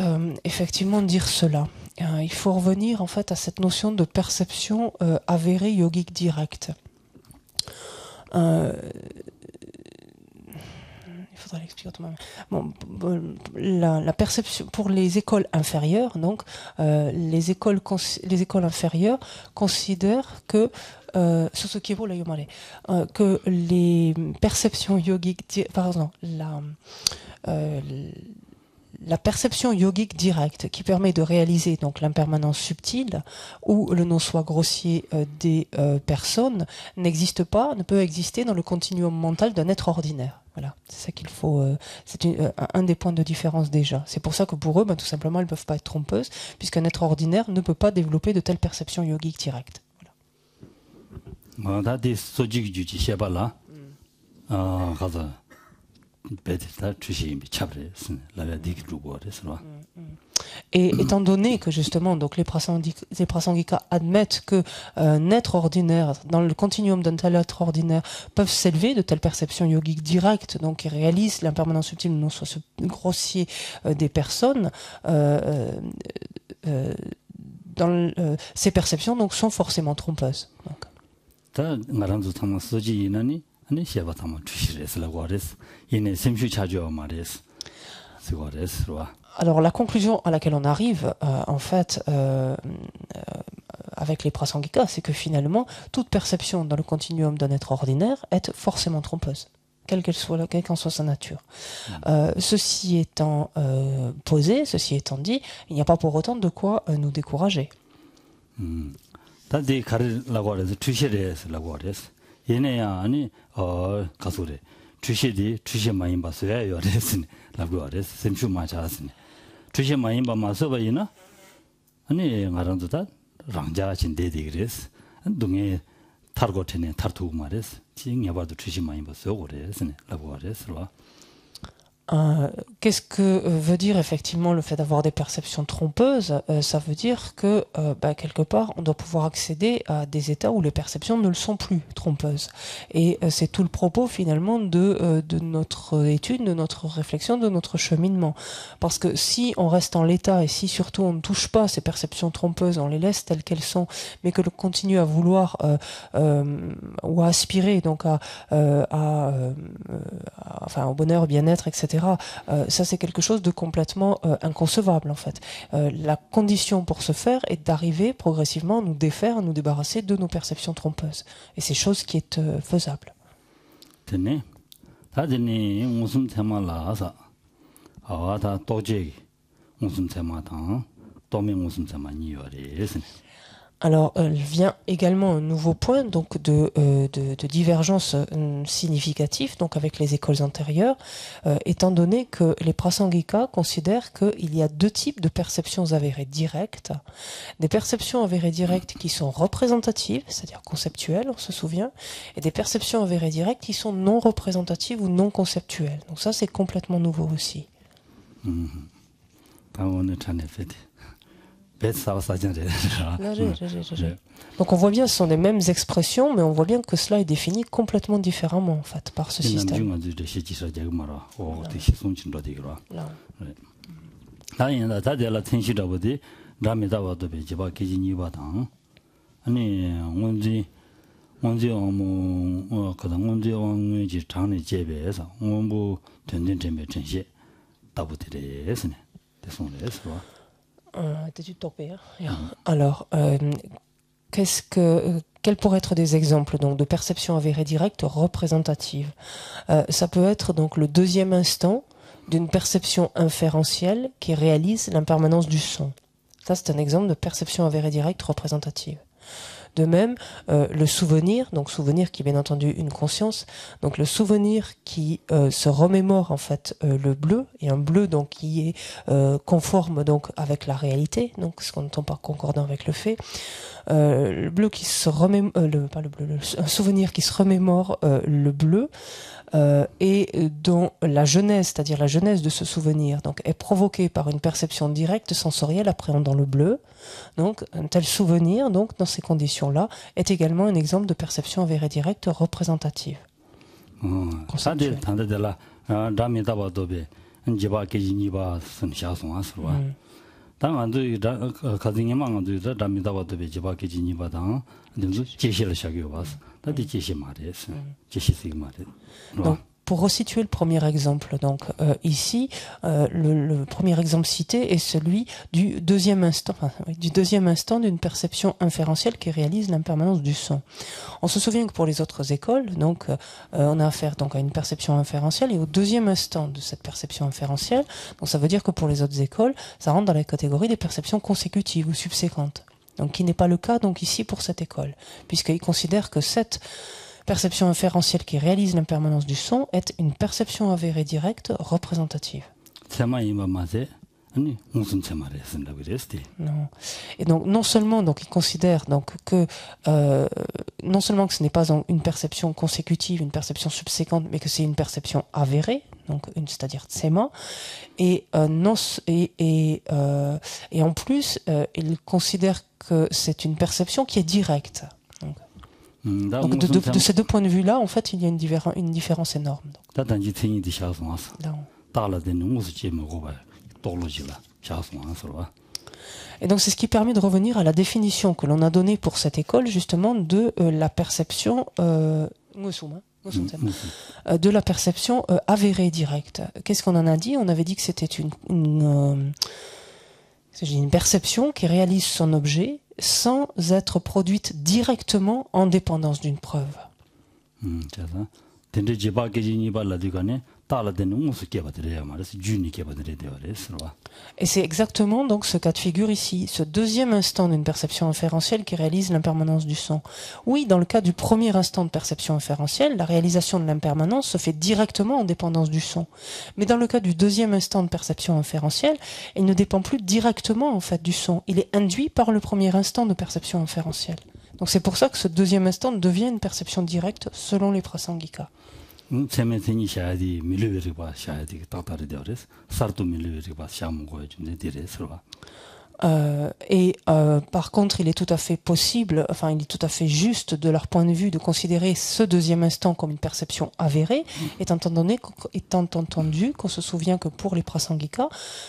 effectivement dire cela? Il faut revenir en fait à cette notion de perception avérée yogique directe. Il faudrait l'expliquer autrement. Bon, la perception pour les écoles inférieures, donc les écoles inférieures considèrent que que les perceptions yogiques, par exemple, la perception yogique directe qui permet de réaliser donc l'impermanence subtile ou le non-soi grossier des personnes n'existe pas, ne peut exister dans le continuum mental d'un être ordinaire. Voilà, c'est ça qu'il faut. C'est un des points de différence déjà. C'est pour ça que pour eux, tout simplement, elles ne peuvent pas être trompeuses, puisqu'un être ordinaire ne peut pas développer de telles perceptions yogiques directes. Voilà. Et étant donné que justement donc les prasangika admettent que être ordinaire dans le continuum d'un tel être ordinaire peuvent s'élever de telles perceptions yogiques directes, donc qui réalisent l'impermanence subtile non soit ce grossier des personnes, ces perceptions donc sont forcément trompeuses. Donc. Alors la conclusion à laquelle on arrive, en fait, avec les prasangika, c'est que finalement, toute perception dans le continuum d'un être ordinaire est forcément trompeuse, quelle qu'en soit sa nature. Ceci étant posé, ceci étant dit, il n'y a pas pour autant de quoi nous décourager. Qu'est-ce que veut dire effectivement le fait d'avoir des perceptions trompeuses? Ça veut dire que quelque part on doit pouvoir accéder à des états où les perceptions ne le sont plus trompeuses. Et c'est tout le propos finalement de notre étude, de notre réflexion, de notre cheminement. Parce que si on reste en l'état et si surtout on ne touche pas ces perceptions trompeuses, on les laisse telles qu'elles sont, mais que l'on continue à vouloir ou à aspirer donc enfin au bonheur, au bien-être, etc. Ça c'est quelque chose de complètement inconcevable en fait. La condition pour ce faire est d'arriver progressivement à nous défaire, à nous débarrasser de nos perceptions trompeuses. Et c'est chose qui est faisable. Alors, vient également un nouveau point donc de divergence significative donc avec les écoles antérieures, étant donné que les Prasangika considèrent qu'il y a deux types de perceptions avérées directes. Des perceptions avérées directes qui sont représentatives, c'est-à-dire conceptuelles, on se souvient, et des perceptions avérées directes qui sont non représentatives ou non conceptuelles. Donc ça, c'est complètement nouveau aussi. Donc on voit bien, ce sont les mêmes expressions, mais on voit bien que cela est défini complètement différemment en fait par ce système. Alors, quels pourraient être des exemples donc de perception avérée directe représentative? Ça peut être donc le deuxième instant d'une perception inférentielle qui réalise l'impermanence du son. Ça, c'est un exemple de perception avérée directe représentative. De même, le souvenir, donc souvenir qui est bien entendu une conscience, donc le souvenir qui se remémore en fait le bleu, et un bleu donc qui est conforme donc avec la réalité, donc ce qu'on entend par concordant avec le fait, le bleu qui se remémore, un souvenir qui se remémore le bleu, et dont la genèse, c'est-à-dire la genèse de ce souvenir, donc est provoquée par une perception directe sensorielle appréhendant le bleu. Donc un tel souvenir, donc dans ces conditions-là, est également un exemple de perception avérée directe représentative. Donc, pour resituer le premier exemple, donc ici, le premier exemple cité est celui du deuxième instant d'une perception inférentielle qui réalise l'impermanence du son. On se souvient que pour les autres écoles, donc on a affaire donc à une perception inférentielle et au deuxième instant de cette perception inférentielle. Donc ça veut dire que pour les autres écoles, ça rentre dans la catégorie des perceptions consécutives ou subséquentes. Donc qui n'est pas le cas donc ici pour cette école, puisqu'ils considèrent que cette perception inférentielle qui réalise l'impermanence du son est une perception avérée directe représentative. Non. Et donc non seulement donc ils considèrent donc que non seulement que ce n'est pas une perception consécutive, une perception subséquente, mais que c'est une perception avérée, donc c'est-à-dire tsema, et en plus ils considèrent que c'est une perception qui est directe. Donc de ces deux points de vue-là, en fait, il y a une différence énorme. Et donc c'est ce qui permet de revenir à la définition que l'on a donnée pour cette école, justement, de la perception de la perception avérée directe. Qu'est-ce qu'on en a dit? On avait dit que c'était une perception qui réalise son objet sans être produite directement en dépendance d'une preuve. Et c'est exactement donc ce cas de figure ici, ce deuxième instant d'une perception inférentielle qui réalise l'impermanence du son. Oui, dans le cas du premier instant de perception inférentielle, la réalisation de l'impermanence se fait directement en dépendance du son. Mais dans le cas du deuxième instant de perception inférentielle, il ne dépend plus directement en fait du son. Il est induit par le premier instant de perception inférentielle. Donc c'est pour ça que ce deuxième instant devient une perception directe selon les Prasangika. Par contre, il est tout à fait possible, enfin, il est tout à fait juste de leur point de vue de considérer ce deuxième instant comme une perception avérée, étant entendu qu'on se souvient que pour les Prasangika,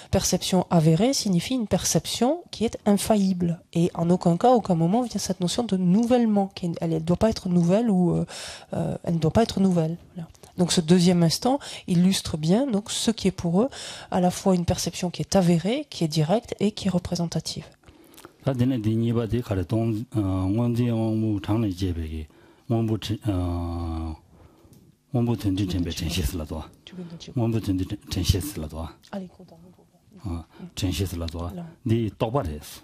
perception avérée signifie une perception qui est infaillible. Et en aucun cas, à aucun moment vient cette notion de nouvellement. Elle ne doit pas être nouvelle ou elle ne doit pas être nouvelle. Voilà. Donc ce deuxième instant illustre bien donc ce qui est pour eux à la fois une perception qui est avérée, qui est directe et qui est représentative. 전시스라도 네 똑바레스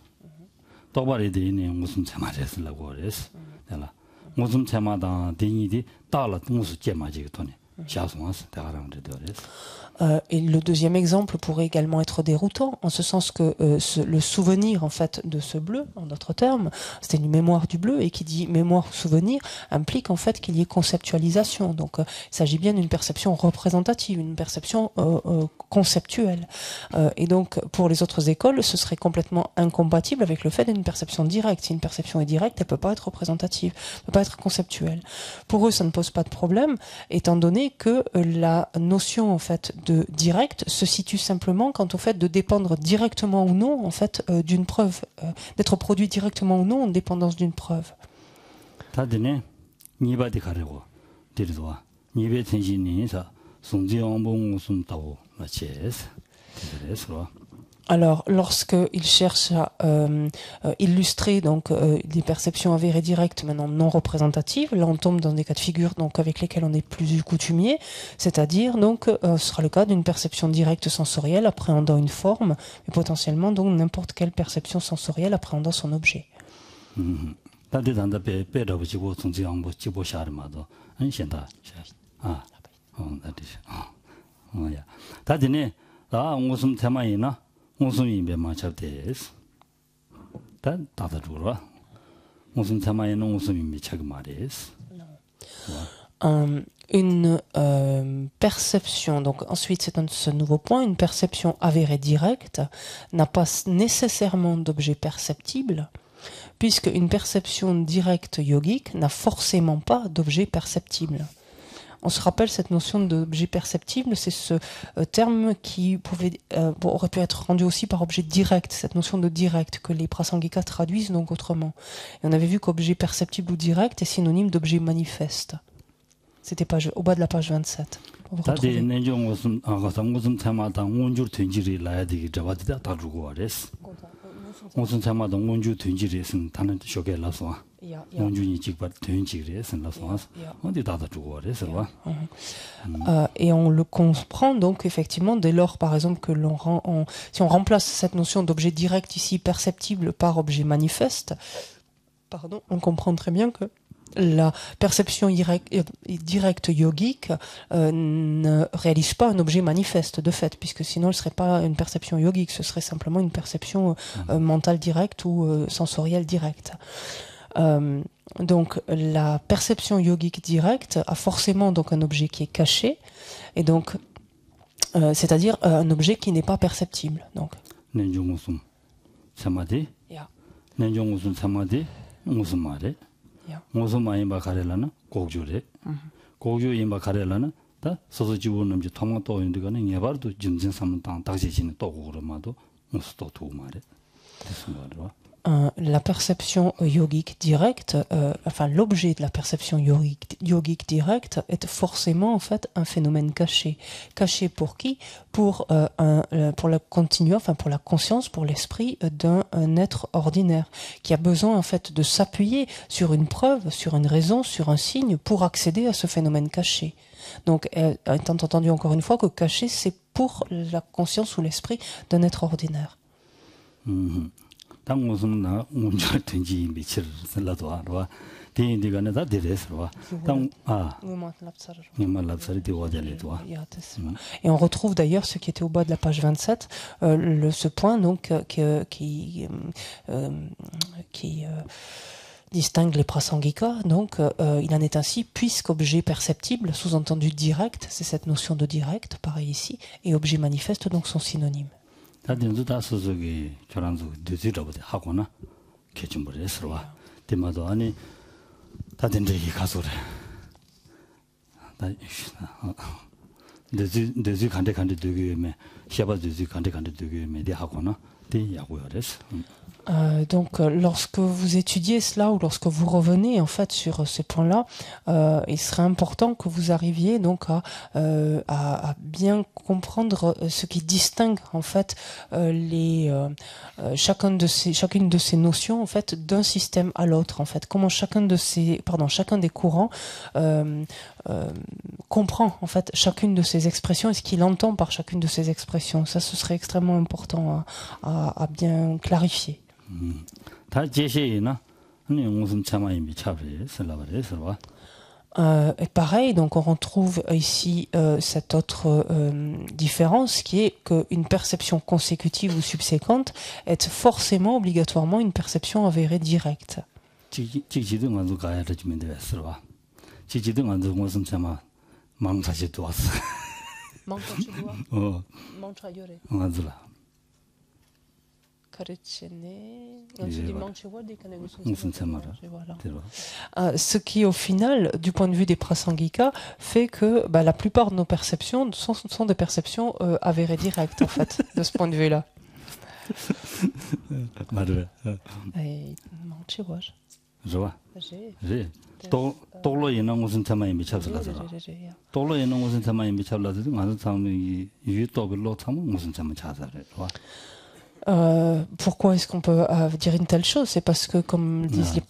똑바레데네 무슨 참아레스라고 그랬어 내가 무슨 참아다 대니디 달라 무슨 제마지 돈이 샤송스 대가랑데 그랬어. Et le deuxième exemple pourrait également être déroutant, en ce sens que le souvenir en fait de ce bleu, en d'autres termes, c'est une mémoire du bleu, et qui dit mémoire ou souvenir implique en fait qu'il y ait conceptualisation. Donc il s'agit bien d'une perception représentative, une perception conceptuelle. Et donc pour les autres écoles, ce serait complètement incompatible avec le fait d'une perception directe. Si une perception est directe, elle peut pas être représentative, elle peut pas être conceptuelle. Pour eux, ça ne pose pas de problème, étant donné que la notion en fait de direct se situe simplement quant au fait de dépendre directement ou non en fait d'une preuve, d'être produit directement ou non en dépendance d'une preuve. Alors, lorsqu'il cherche à illustrer donc des perceptions avérées directes, maintenant non représentatives, là on tombe dans des cas de figure donc avec lesquels on est plus coutumier, c'est-à-dire donc ce sera le cas d'une perception directe sensorielle appréhendant une forme, mais potentiellement donc n'importe quelle perception sensorielle appréhendant son objet. Une perception, donc ensuite c'est ce nouveau point, une perception avérée directe n'a pas nécessairement d'objet perceptible, puisque une perception directe yogique n'a forcément pas d'objet perceptible. On se rappelle cette notion d'objet perceptible, c'est ce terme qui aurait pu être rendu aussi par objet direct, cette notion de direct que les Prasangika traduisent donc autrement. Et on avait vu qu'objet perceptible ou direct est synonyme d'objet manifeste. C'était au bas de la page 27. On va retrouver. Et on le comprend donc effectivement dès lors par exemple que si on remplace cette notion d'objet direct ici perceptible par objet manifeste, on comprend très bien que la perception directe yogique ne réalise pas un objet manifeste de fait, puisque sinon elle ne serait pas une perception yogique, ce serait simplement une perception mentale directe ou sensorielle directe. Donc la perception yogique directe a forcément donc un objet qui est caché, et donc c'est-à-dire un objet qui n'est pas perceptible. Donc. La perception yogique directe, l'objet de la perception yogique directe est forcément en fait un phénomène caché. Caché pour qui? Pour la continuum, pour la conscience, pour l'esprit d'un être ordinaire qui a besoin en fait de s'appuyer sur une preuve, sur une raison, sur un signe pour accéder à ce phénomène caché. Donc, étant entendu encore une fois que caché, c'est pour la conscience ou l'esprit d'un être ordinaire. Et on retrouve d'ailleurs ce qui était au bas de la page 27, ce point donc qui distingue les Prasangika. Donc il en est ainsi, puisqu'objet perceptible, sous-entendu direct, c'est cette notion de direct, pareil ici, et objet manifeste donc sont synonymes. Donc, lorsque vous étudiez cela ou lorsque vous revenez en fait sur ces points-là, il serait important que vous arriviez donc à bien comprendre ce qui distingue en fait chacune de ces notions en fait d'un système à l'autre en fait. Comment chacun des courants comprend en fait chacune de ces expressions et ce qu'il entend par chacune de ces expressions. Ça, ce serait extrêmement important à bien clarifier. Et pareil, donc on retrouve ici cette autre différence qui est qu'une perception consécutive ou subséquente est forcément, obligatoirement, une perception avérée directe. Ce qui, au final, du point de vue des prasangika, fait que la plupart de nos perceptions sont des perceptions avérées directes, en fait, de ce point de vue-là. Pourquoi est-ce qu'on peut dire une telle chose? C'est parce que, comme disent les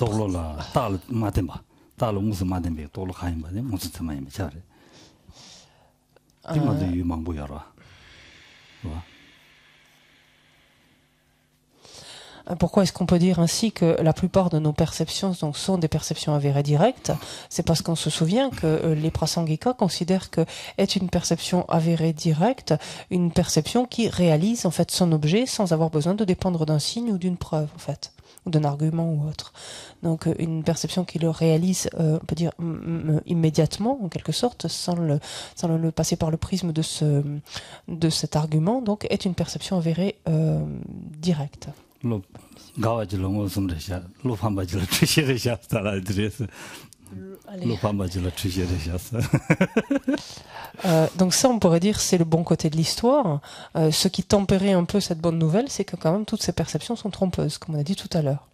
Pourquoi est-ce qu'on peut dire ainsi que la plupart de nos perceptions donc, sont des perceptions avérées directes? C'est parce qu'on se souvient que les prasangika considèrent que est une perception avérée directe une perception qui réalise en fait son objet sans avoir besoin de dépendre d'un signe ou d'une preuve en fait, ou d'un argument ou autre. Donc une perception qui le réalise, on peut dire immédiatement en quelque sorte, sans le passer par le prisme de cet argument, donc est une perception avérée directe. Donc ça, on pourrait dire, c'est le bon côté de l'histoire. Ce qui tempérait un peu cette bonne nouvelle, c'est que quand même toutes ces perceptions sont trompeuses, comme on a dit tout à l'heure.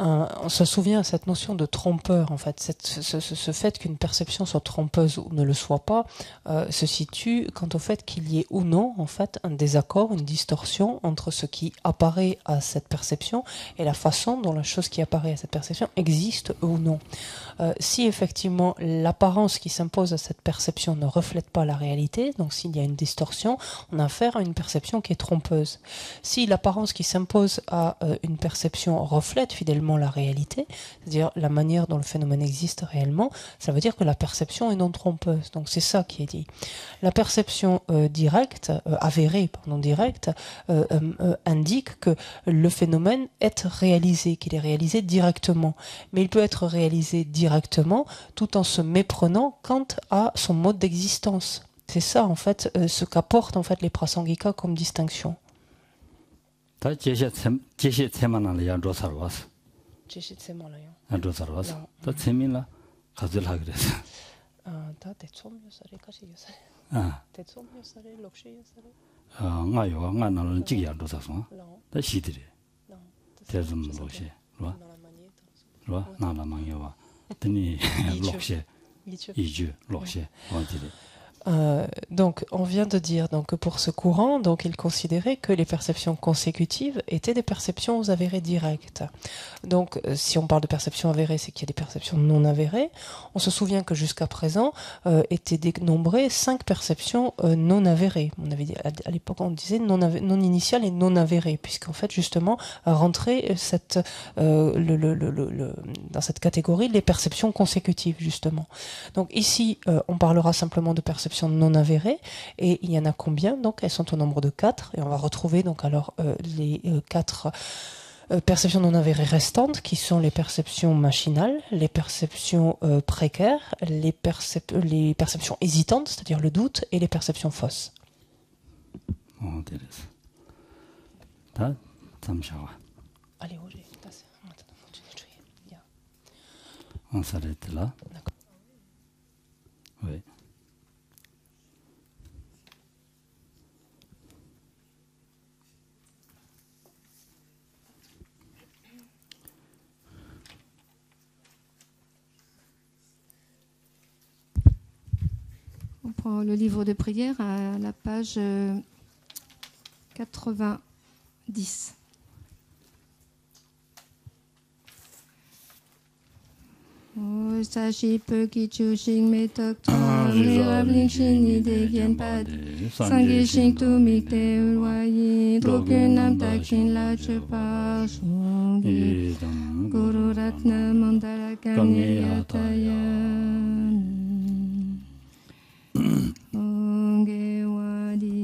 On se souvient de cette notion de trompeur, en fait, ce fait qu'une perception soit trompeuse ou ne le soit pas, se situe quant au fait qu'il y ait ou non, en fait, un désaccord, une distorsion entre ce qui apparaît à cette perception et la façon dont la chose qui apparaît à cette perception existe ou non. Si effectivement l'apparence qui s'impose à cette perception ne reflète pas la réalité, donc s'il y a une distorsion, on a affaire à une perception qui est trompeuse. Si l'apparence qui s'impose à une perception reflète fidèlement la réalité, c'est-à-dire la manière dont le phénomène existe réellement, ça veut dire que la perception est non trompeuse. Donc c'est ça qui est dit. La perception avérée directe, indique que le phénomène est réalisé, qu'il est réalisé directement. Mais il peut être réalisé directement tout en se méprenant quant à son mode d'existence. C'est ça en fait ce qu'apportent en fait les prasangika comme distinction. Donc, on vient de dire donc, que pour ce courant, donc, il considérait que les perceptions consécutives étaient des perceptions aux avérées directes. Donc, si on parle de perceptions avérées, c'est qu'il y a des perceptions non avérées. On se souvient que jusqu'à présent, étaient dénombrées 5 perceptions non avérées. On avait dit, à l'époque, on disait non initiales et non avérées, puisqu'en fait, justement, rentrait dans cette catégorie les perceptions consécutives, justement. Donc, ici, on parlera simplement de perceptions non avérées, et il y en a combien? Donc elles sont au nombre de 4, et on va retrouver donc alors les 4 perceptions non avérées restantes, qui sont les perceptions machinales, les perceptions précaires, les perceptions hésitantes, c'est-à-dire le doute, et les perceptions fausses. Allez, Roger, on s'arrête là. D'accord. Oui. On prend le livre de prière à la page 90. O sashi peki chushin metok tam rabling shini de gen padi sangi shing tu mikte ulwayi drokunam takshin la chupar shungi guru ratna mandala kamye yatayan onge wadi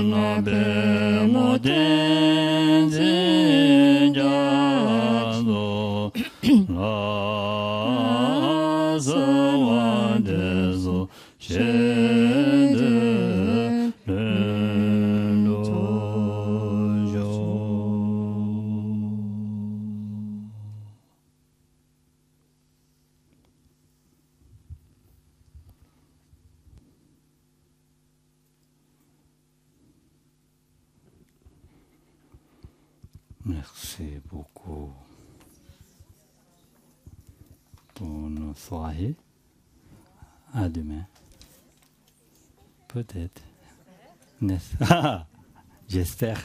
Nabe Moten Zinjado La Sawadezo Shede Merci beaucoup. Bonne soirée. À demain. Peut-être. N'est-ce pas? J'espère.